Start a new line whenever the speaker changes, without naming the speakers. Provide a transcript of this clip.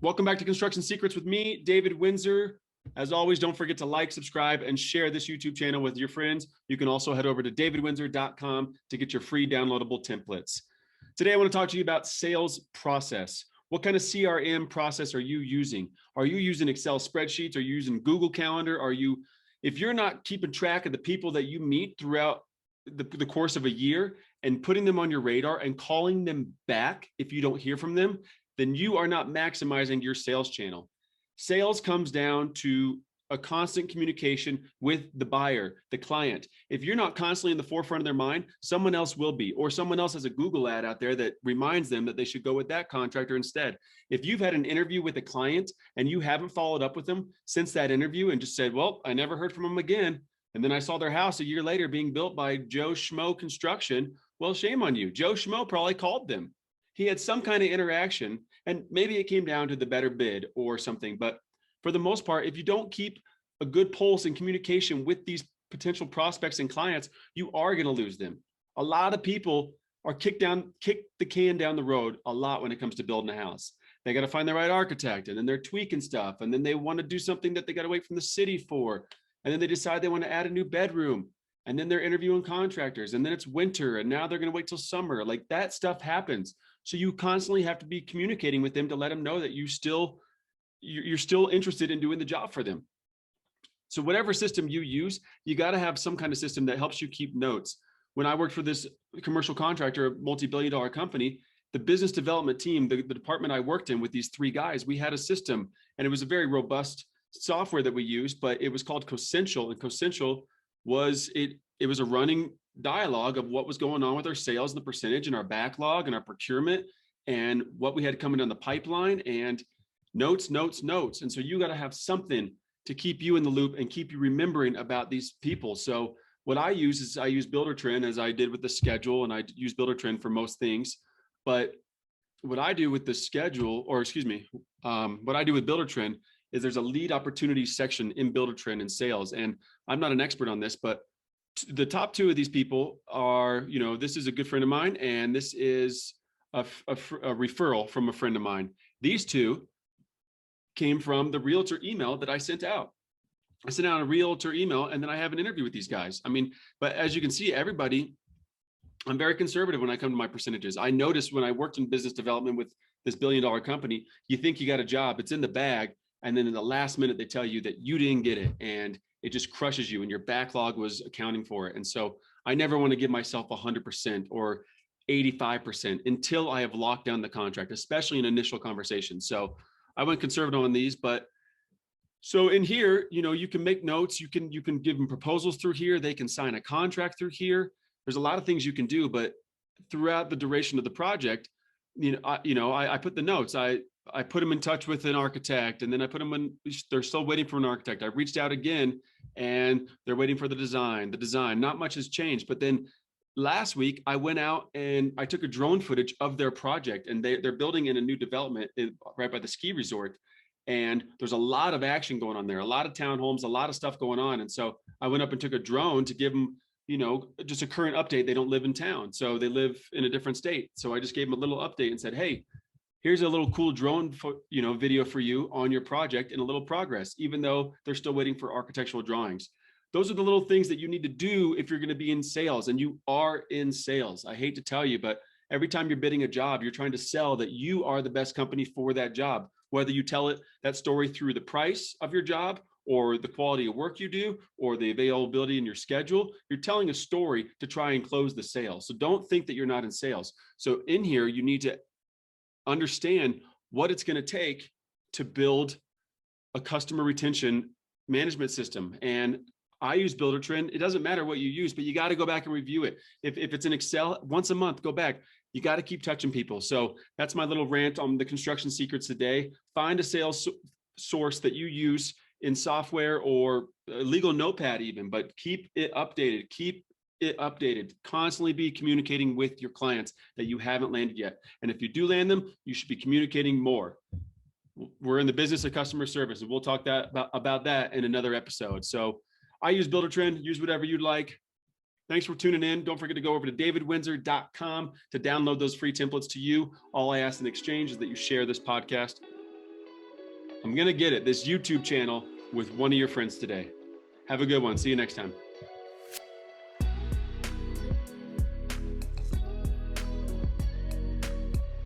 Welcome back to Construction Secrets with me, David Windsor. As always, don't forget to like, subscribe, and share this YouTube channel with your friends. You can also head over to davidwindsor.com to get your free downloadable templates. Today, I want to talk to you about sales process. What kind of CRM process are you using? Are you using Excel spreadsheets? Are you using Google Calendar? If you're not keeping track of the people that you meet throughout the course of a year and putting them on your radar and calling them back if you don't hear from them, then you are not maximizing your sales channel. Sales comes down to a constant communication with the buyer, the client. If you're not constantly in the forefront of their mind, someone else will be, or someone else has a Google ad out there that reminds them that they should go with that contractor instead. If you've had an interview with a client and you haven't followed up with them since that interview and just said, well, I never heard from them again, and then I saw their house a year later being built by Joe Schmo Construction, well, shame on you. Joe Schmo probably called them. He had some kind of interaction, and maybe it came down to the better bid or something. But for the most part, if you don't keep a good pulse and communication with these potential prospects and clients, you are going to lose them. A lot of people are kick the can down the road a lot when it comes to building a house. They got to find the right architect, and then they're tweaking stuff, and then they want to do something that they got to wait from the city for, and then they decide they want to add a new bedroom, and then they're interviewing contractors, and then it's winter, and now they're going to wait till summer. Like, that stuff happens. So you constantly have to be communicating with them to let them know that you're still interested in doing the job for them. So whatever system you use, you got to have some kind of system that helps you keep notes. When I worked for this commercial contractor, a multi-billion-dollar company, the business development team, the department I worked in with these three guys, we had a system, and it was a very robust software that we used, but it was called Cosential, and Cosential was it was a running dialogue of what was going on with our sales and the percentage and our backlog and our procurement and what we had coming down the pipeline, and notes. And so you got to have something to keep you in the loop and keep you remembering about these people. So what I use is I use Buildertrend, as I did with the schedule, and I use Buildertrend for most things. But what I do with the schedule, what I do with Buildertrend is there's a lead opportunity section in Buildertrend in sales. And I'm not an expert on this, but the top two of these people are, this is a good friend of mine, and this is a referral from a friend of mine. These two came from the realtor email that I sent out. I sent out a realtor email, and then I have an interview with these guys. But as you can see, I'm very conservative when I come to my percentages. I noticed when I worked in business development with this billion-dollar company, you think you got a job, it's in the bag, and then in the last minute, they tell you that you didn't get it, and it just crushes you, and your backlog was accounting for it. And so I never want to give myself 100% or 85% until I have locked down the contract, especially in initial conversations. So I went conservative on these, but so in here, you can make notes, you can give them proposals through here, they can sign a contract through here. There's a lot of things you can do, but throughout the duration of the project, I put the notes. I put them in touch with an architect, and then I put them in, they're still waiting for an architect. I reached out again, and they're waiting for the design. Not much has changed. But then last week I went out and I took a drone footage of their project, and they're building in a new development right by the ski resort. And there's a lot of action going on there, a lot of townhomes, a lot of stuff going on. And so I went up and took a drone to give them, just a current update. They don't live in town, so they live in a different state. So I just gave them a little update and said, hey, here's a little cool drone, video for you on your project in a little progress, even though they're still waiting for architectural drawings. Those are the little things that you need to do if you're going to be in sales, and you are in sales. I hate to tell you, but every time you're bidding a job, you're trying to sell that you are the best company for that job, whether you tell that story through the price of your job or the quality of work you do or the availability in your schedule. You're telling a story to try and close the sale. So don't think that you're not in sales. So in here, you need to understand what it's going to take to build a customer retention management system. And I use Buildertrend. It doesn't matter what you use, but you got to go back and review it. If it's in Excel, once a month, go back. You got to keep touching people. So that's my little rant on the construction secrets today. Find a sales source that you use in software or a legal notepad even, but keep it updated. Keep it updated. Constantly be communicating with your clients that you haven't landed yet. And if you do land them, you should be communicating more. We're in the business of customer service, and we'll talk about that in another episode. So I use Buildertrend. Use whatever you'd like. Thanks for tuning in. Don't forget to go over to davidwindsor.com to download those free templates to you. All I ask in exchange is that you share this podcast I'm going to get it, this YouTube channel with one of your friends today. Have a good one. See you next time.